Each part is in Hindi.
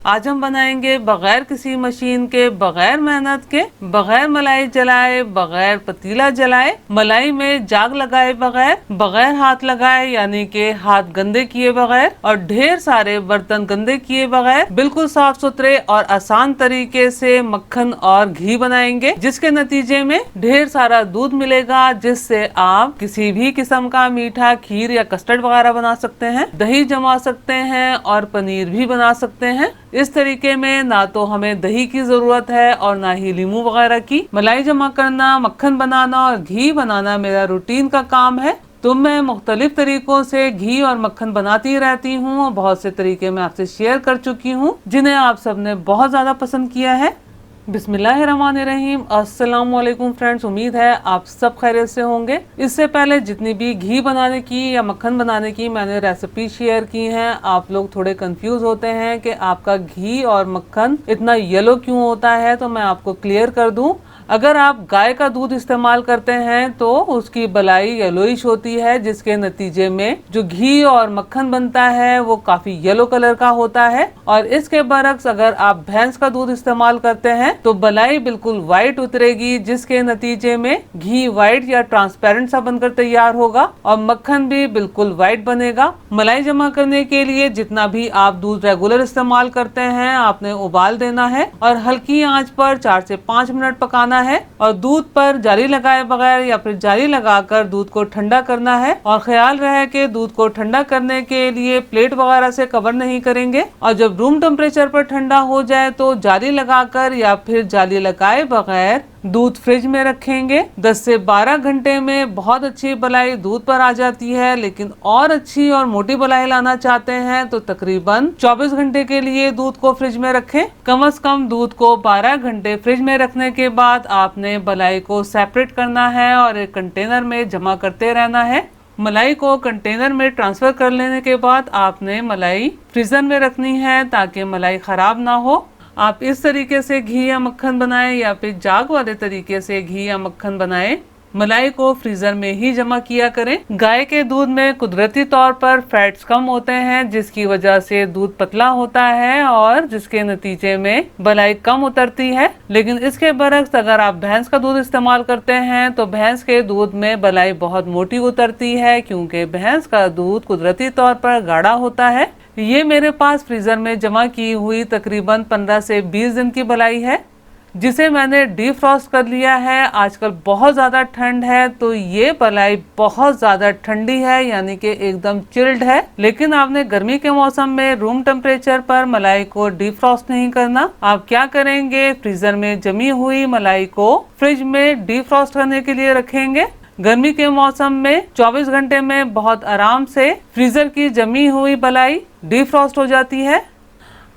आज हम बनाएंगे बगैर किसी मशीन के, बगैर मेहनत के, बगैर मलाई जलाए, बगैर पतीला जलाए, मलाई में जाग लगाए बगैर, बगैर हाथ लगाए यानी कि हाथ गंदे किए बगैर और ढेर सारे बर्तन गंदे किए बगैर बिल्कुल साफ सुथरे और आसान तरीके से मक्खन और घी बनाएंगे, जिसके नतीजे में ढेर सारा दूध मिलेगा, जिससे आप किसी भी किस्म का मीठा, खीर या कस्टर्ड वगैरह बना सकते हैं, दही जमा सकते हैं और पनीर भी बना सकते हैं। इस तरीके में ना तो हमें दही की जरूरत है और ना ही लीमू वगैरह की। मलाई जमा करना, मक्खन बनाना और घी बनाना मेरा रूटीन का काम है, तो मैं मुख्तलिफ तरीकों से घी और मक्खन बनाती रहती हूँ और बहुत से तरीके मैं आपसे शेयर कर चुकी हूँ, जिन्हें आप सबने बहुत ज्यादा पसंद किया है। बिस्मिल्लाहिर्रहमानिर्रहीम। अस्सलाम वालेकुम फ्रेंड्स, उम्मीद है आप सब खैरियत से होंगे। इससे पहले जितनी भी घी बनाने की या मक्खन बनाने की मैंने रेसिपी शेयर की हैं, आप लोग थोड़े कंफ्यूज होते हैं कि आपका घी और मक्खन इतना येलो क्यों होता है, तो मैं आपको क्लियर कर दूं। अगर आप गाय का दूध इस्तेमाल करते हैं तो उसकी बलाई येलोइश होती है, जिसके नतीजे में जो घी और मक्खन बनता है वो काफी येलो कलर का होता है। और इसके बरक्स अगर आप भैंस का दूध इस्तेमाल करते हैं तो बलाई बिल्कुल व्हाइट उतरेगी, जिसके नतीजे में घी व्हाइट या ट्रांसपेरेंट सा बनकर तैयार होगा और मक्खन भी बिल्कुल व्हाइट बनेगा। मलाई जमा करने के लिए जितना भी आप दूध रेगुलर इस्तेमाल करते हैं, आपने उबाल देना है और हल्की आंच पर 4 से 5 मिनट पकाना है और दूध पर जाली लगाए बगैर या फिर जाली लगाकर दूध को ठंडा करना है। और ख्याल रहे कि दूध को ठंडा करने के लिए प्लेट वगैरह से कवर नहीं करेंगे और जब रूम टेम्परेचर पर ठंडा हो जाए तो जाली लगाकर या फिर जाली लगाए बगैर दूध फ्रिज में रखेंगे। 10 से 12 घंटे में बहुत अच्छी बलाई दूध पर आ जाती है, लेकिन और अच्छी और मोटी बलाई लाना चाहते हैं तो तकरीबन 24 घंटे के लिए दूध को फ्रिज में रखें। कम से कम दूध को 12 घंटे फ्रिज में रखने के बाद आपने बलाई को सेपरेट करना है और एक कंटेनर में जमा करते रहना है। मलाई को कंटेनर में ट्रांसफर कर लेने के बाद आपने मलाई फ्रीजर में रखनी है ताकि मलाई खराब ना हो। आप इस तरीके से घी या मक्खन बनाएं या फिर जाग वाले तरीके से घी या मक्खन बनाएं, मलाई को फ्रीजर में ही जमा किया करें। गाय के दूध में कुदरती तौर पर फैट्स कम होते हैं, जिसकी वजह से दूध पतला होता है और जिसके नतीजे में बलाई कम उतरती है। लेकिन इसके बरक्स अगर आप भैंस का दूध इस्तेमाल करते हैं तो भैंस के दूध में बलाई बहुत मोटी उतरती है, क्योंकि भैंस का दूध कुदरती तौर पर गाढ़ा होता है। ये मेरे पास फ्रीजर में जमा की हुई तकरीबन 15 से 20 दिन की बलाई है, जिसे मैंने डीफ्रॉस्ट कर लिया है। आजकल बहुत ज़्यादा ठंड है तो ये बलाई बहुत ज़्यादा ठंडी है, यानी कि एकदम चिल्ड है। लेकिन आपने गर्मी के मौसम में रूम टेम्परेचर पर मलाई को डीफ्रॉस्ट नहीं करना। आप क्या करेंगे, फ्रीजर में जमी हुई मलाई को फ्रिज में डीफ्रॉस्ट करने के लिए रखेंगे। गर्मी के मौसम में 24 घंटे में बहुत आराम से फ्रीजर की जमी हुई बलाई डीफ्रॉस्ट हो जाती है।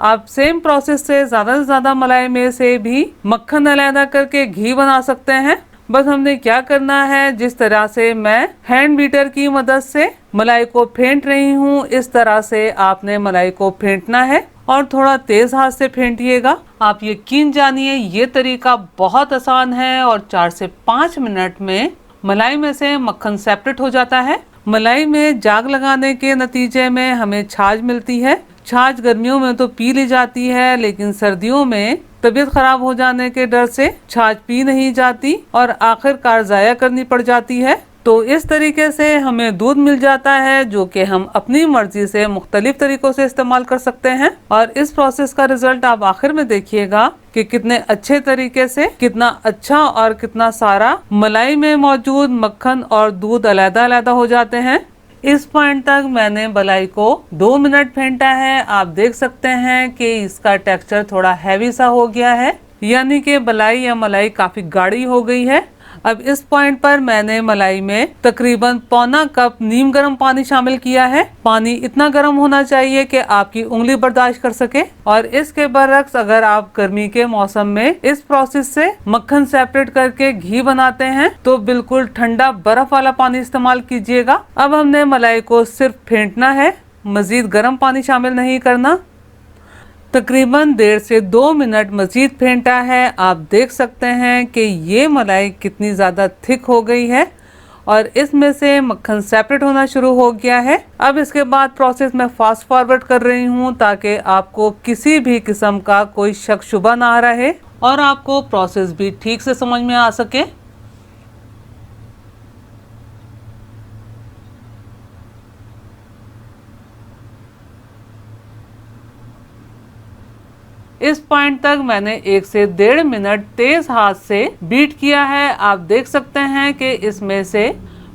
आप सेम प्रोसेस से ज्यादा मलाई में से भी मक्खन अलग करके घी बना सकते हैं। बस हमने क्या करना है, जिस तरह से मैं हैंड बीटर की मदद से मलाई को फेंट रही हूँ, इस तरह से आपने मलाई को फेंटना है और थोड़ा तेज हाथ से फेंटिएगा। आप यकीन जानिए ये तरीका बहुत आसान है और 4 से 5 मिनट में मलाई में से मक्खन सेपरेट हो जाता है। मलाई में जाग लगाने के नतीजे में हमें छाछ मिलती है। छाछ गर्मियों में तो पी ली जाती है, लेकिन सर्दियों में तबीयत खराब हो जाने के डर से छाछ पी नहीं जाती और आखिरकार ज़ाया करनी पड़ जाती है। तो इस तरीके से हमें दूध मिल जाता है, जो कि हम अपनी मर्जी से मुख्तलिफ तरीकों से इस्तेमाल कर सकते हैं। और इस प्रोसेस का रिजल्ट आप आखिर में देखिएगा कि कितने अच्छे तरीके से, कितना अच्छा और कितना सारा मलाई में मौजूद मक्खन और दूध अलग-अलग हो जाते हैं। इस पॉइंट तक मैंने मलाई को 2 मिनट फेंटा है। आप देख सकते हैं कि इसका टेक्सचर थोड़ा हैवी सा हो गया है, यानी कि बलाई या मलाई काफी गाढ़ी हो गई है। अब इस पॉइंट पर मैंने मलाई में तकरीबन पौना कप नीम गर्म पानी शामिल किया है। पानी इतना गर्म होना चाहिए कि आपकी उंगली बर्दाश्त कर सके। और इसके बरक्स अगर आप गर्मी के मौसम में इस प्रोसेस से मक्खन सेपरेट करके घी बनाते हैं तो बिल्कुल ठंडा बर्फ वाला पानी इस्तेमाल कीजिएगा। अब हमने मलाई को सिर्फ फेंटना है, मजीद गर्म पानी शामिल नहीं करना। तकरीबन 1.5 से 2 मिनट मजीद फेंटा है। आप देख सकते हैं कि ये मलाई कितनी ज़्यादा थिक हो गई है और इसमें से मक्खन सेपरेट होना शुरू हो गया है। अब इसके बाद प्रोसेस मैं फास्ट फॉरवर्ड कर रही हूँ ताकि आपको किसी भी किस्म का कोई शक शुबा ना रहे और आपको प्रोसेस भी ठीक से समझ में आ सके। इस पॉइंट तक मैंने 1 से 1.5 मिनट तेज हाथ से बीट किया है। आप देख सकते हैं कि इसमें से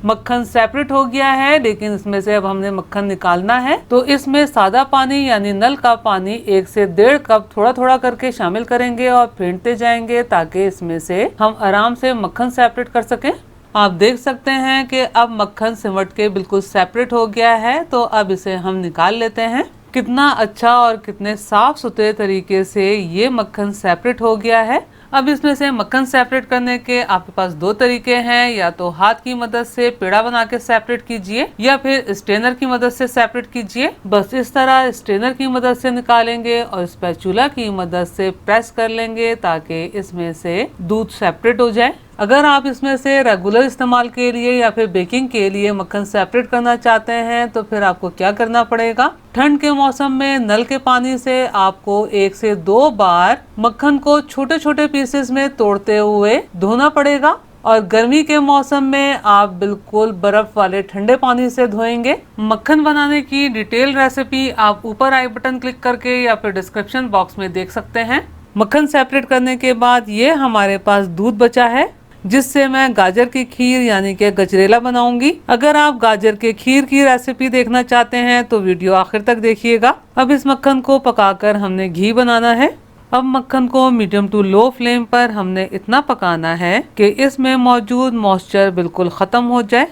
मक्खन सेपरेट हो गया है, लेकिन इसमें से अब हमने मक्खन निकालना है तो इसमें सादा पानी यानी नल का पानी 1 से 1.5 कप थोड़ा थोड़ा करके शामिल करेंगे और फेंटते जाएंगे ताकि इसमें से हम आराम से मक्खन सेपरेट कर सकें। आप देख सकते हैं कि अब मक्खन सिमट के बिल्कुल सेपरेट हो गया है, तो अब इसे हम निकाल लेते हैं। कितना अच्छा और कितने साफ सुथरे तरीके से ये मक्खन सेपरेट हो गया है। अब इसमें से मक्खन सेपरेट करने के आपके पास 2 तरीके हैं, या तो हाथ की मदद से पेड़ा बना के सेपरेट कीजिए या फिर स्ट्रेनर की मदद से सेपरेट कीजिए। बस इस तरह स्ट्रेनर की मदद से निकालेंगे और स्पैचुला की मदद से प्रेस कर लेंगे ताकि इसमें से दूध सेपरेट हो जाए। अगर आप इसमें से रेगुलर इस्तेमाल के लिए या फिर बेकिंग के लिए मक्खन सेपरेट करना चाहते हैं तो फिर आपको क्या करना पड़ेगा, ठंड के मौसम में नल के पानी से आपको 1 से 2 बार मक्खन को छोटे छोटे पीसेस में तोड़ते हुए धोना पड़ेगा और गर्मी के मौसम में आप बिल्कुल बर्फ वाले ठंडे पानी से धोएंगे। मक्खन बनाने की डिटेल रेसिपी आप ऊपर आई बटन क्लिक करके या फिर डिस्क्रिप्शन बॉक्स में देख सकते हैं। मक्खन सेपरेट करने के बाद ये हमारे पास दूध बचा है जिससे मैं गाजर की खीर यानी कि गजरेला बनाऊंगी। अगर आप गाजर के खीर की रेसिपी देखना चाहते हैं तो वीडियो आखिर तक देखिएगा। अब इस मक्खन को पकाकर हमने घी बनाना है। अब मक्खन को मीडियम टू लो फ्लेम पर हमने इतना पकाना है कि इसमें मौजूद मॉइस्चर बिल्कुल ख़त्म हो जाए।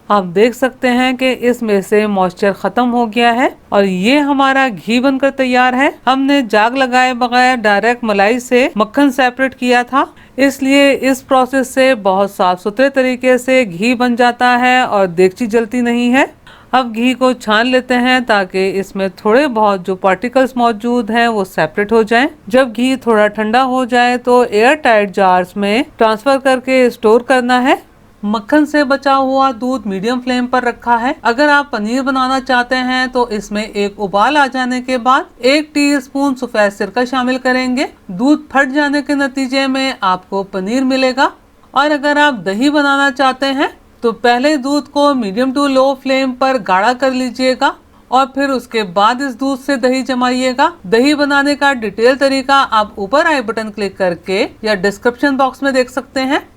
आप देख सकते हैं कि इसमें से मॉइस्चर ख़त्म हो गया है और ये हमारा घी बनकर तैयार है। हमने जाग लगाए बगैर डायरेक्ट मलाई से मक्खन सेपरेट किया था, इसलिए इस प्रोसेस से बहुत साफ सुथरे तरीके से घी बन जाता है और देगची जलती नहीं है। अब घी को छान लेते हैं ताकि इसमें थोड़े बहुत जो पार्टिकल्स मौजूद हैं वो सेपरेट हो जाएं। जब घी थोड़ा ठंडा हो जाए तो एयर टाइट जार्स में ट्रांसफर करके स्टोर करना है। मक्खन से बचा हुआ दूध मीडियम फ्लेम पर रखा है। अगर आप पनीर बनाना चाहते हैं तो इसमें एक उबाल आ जाने के बाद 1 टीस्पून सफेद सिरका शामिल करेंगे। दूध फट जाने के नतीजे में आपको पनीर मिलेगा। और अगर आप दही बनाना चाहते हैं तो पहले दूध को मीडियम टू लो फ्लेम पर गाढ़ा कर लीजिएगा और फिर उसके बाद इस दूध से दही जमाइएगा। दही बनाने का डिटेल तरीका आप ऊपर आई बटन क्लिक करके या डिस्क्रिप्शन बॉक्स में देख सकते हैं।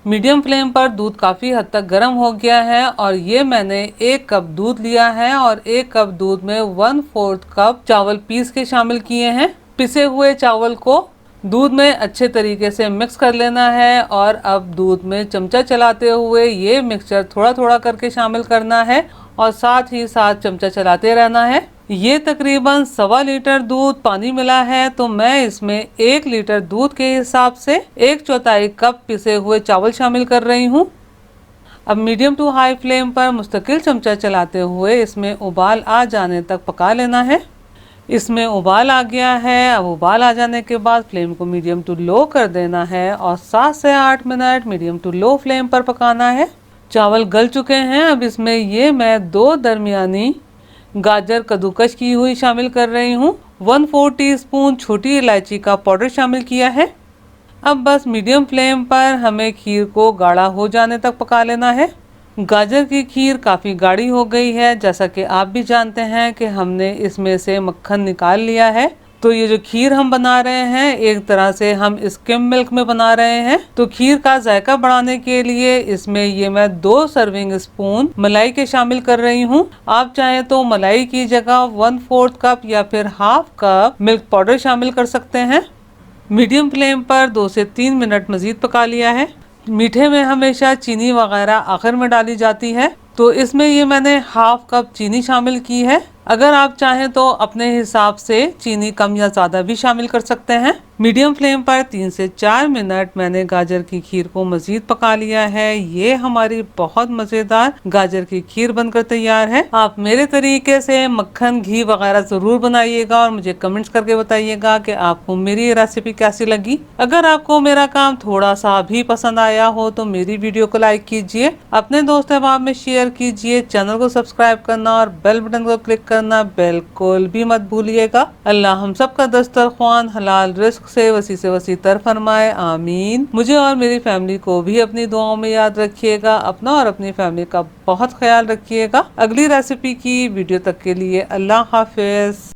मीडियम फ्लेम पर दूध काफ़ी हद तक गर्म हो गया है और ये मैंने 1 कप दूध लिया है और 1 कप दूध में 1/4 कप चावल पीस के शामिल किए हैं। पिसे हुए चावल को दूध में अच्छे तरीके से मिक्स कर लेना है और अब दूध में चमचा चलाते हुए ये मिक्सचर थोड़ा थोड़ा करके शामिल करना है और साथ ही साथ चमचा चलाते रहना है। ये तकरीबन 1.25 लीटर दूध पानी मिला है तो मैं इसमें 1 लीटर दूध के हिसाब से 1/4 कप पिसे हुए चावल शामिल कर रही हूँ। अब मीडियम टू हाई फ्लेम पर मुस्तकिल चमचा चलाते हुए इसमें उबाल आ जाने तक पका लेना है। इसमें उबाल आ गया है। अब उबाल आ जाने के बाद फ्लेम को मीडियम टू लो कर देना है और 7 से 8 minute medium to low flame पर पकाना है। चावल गल चुके हैं। अब इसमें ये मैं 2 दरमियानी गाजर कद्दूकस की हुई शामिल कर रही हूँ। 1/4 टीस्पून छोटी इलायची का पाउडर शामिल किया है। अब बस मीडियम फ्लेम पर हमें खीर को गाढ़ा हो जाने तक पका लेना है। गाजर की खीर काफ़ी गाढ़ी हो गई है। जैसा कि आप भी जानते हैं कि हमने इसमें से मक्खन निकाल लिया है, तो ये जो खीर हम बना रहे हैं एक तरह से हम स्किम मिल्क में बना रहे हैं। तो खीर का जायका बढ़ाने के लिए इसमें ये मैं 2 सर्विंग स्पून मलाई के शामिल कर रही हूँ। आप चाहें तो मलाई की जगह 1/4 कप या फिर हाफ कप मिल्क पाउडर शामिल कर सकते हैं। मीडियम फ्लेम पर 2 से 3 मिनट मजीद पका लिया है। मीठे में हमेशा चीनी वगैरह आखिर में डाली जाती है, तो इसमें ये मैंने हाफ कप चीनी शामिल की है। अगर आप चाहें तो अपने हिसाब से चीनी कम या ज़्यादा भी शामिल कर सकते हैं। मीडियम फ्लेम पर 3 से 4 मिनट मैंने गाजर की खीर को मजीद पका लिया है। ये हमारी बहुत मज़ेदार गाजर की खीर बनकर तैयार है। आप मेरे तरीके से मक्खन घी वगैरह ज़रूर बनाइएगा और मुझे कमेंट्स करके बताइएगा कि आपको मेरी ये रेसिपी कैसी लगी। अगर आपको मेरा काम थोड़ा सा भी पसंद आया हो तो मेरी वीडियो को लाइक कीजिए, अपने दोस्त अहबाब में शेयर कीजिए, चैनल को सब्सक्राइब करना और बेल बटन को क्लिक करना बिल्कुल भी मत भूलिएगा। अल्लाह हम सब का दस्तरख्वान हलाल रिस्क से वसी तर फरमाए, आमीन। मुझे और मेरी फैमिली को भी अपनी दुआओं में याद रखिएगा। अपना और अपनी फैमिली का बहुत ख्याल रखिएगा। अगली रेसिपी की वीडियो तक के लिए अल्लाह हाफिज।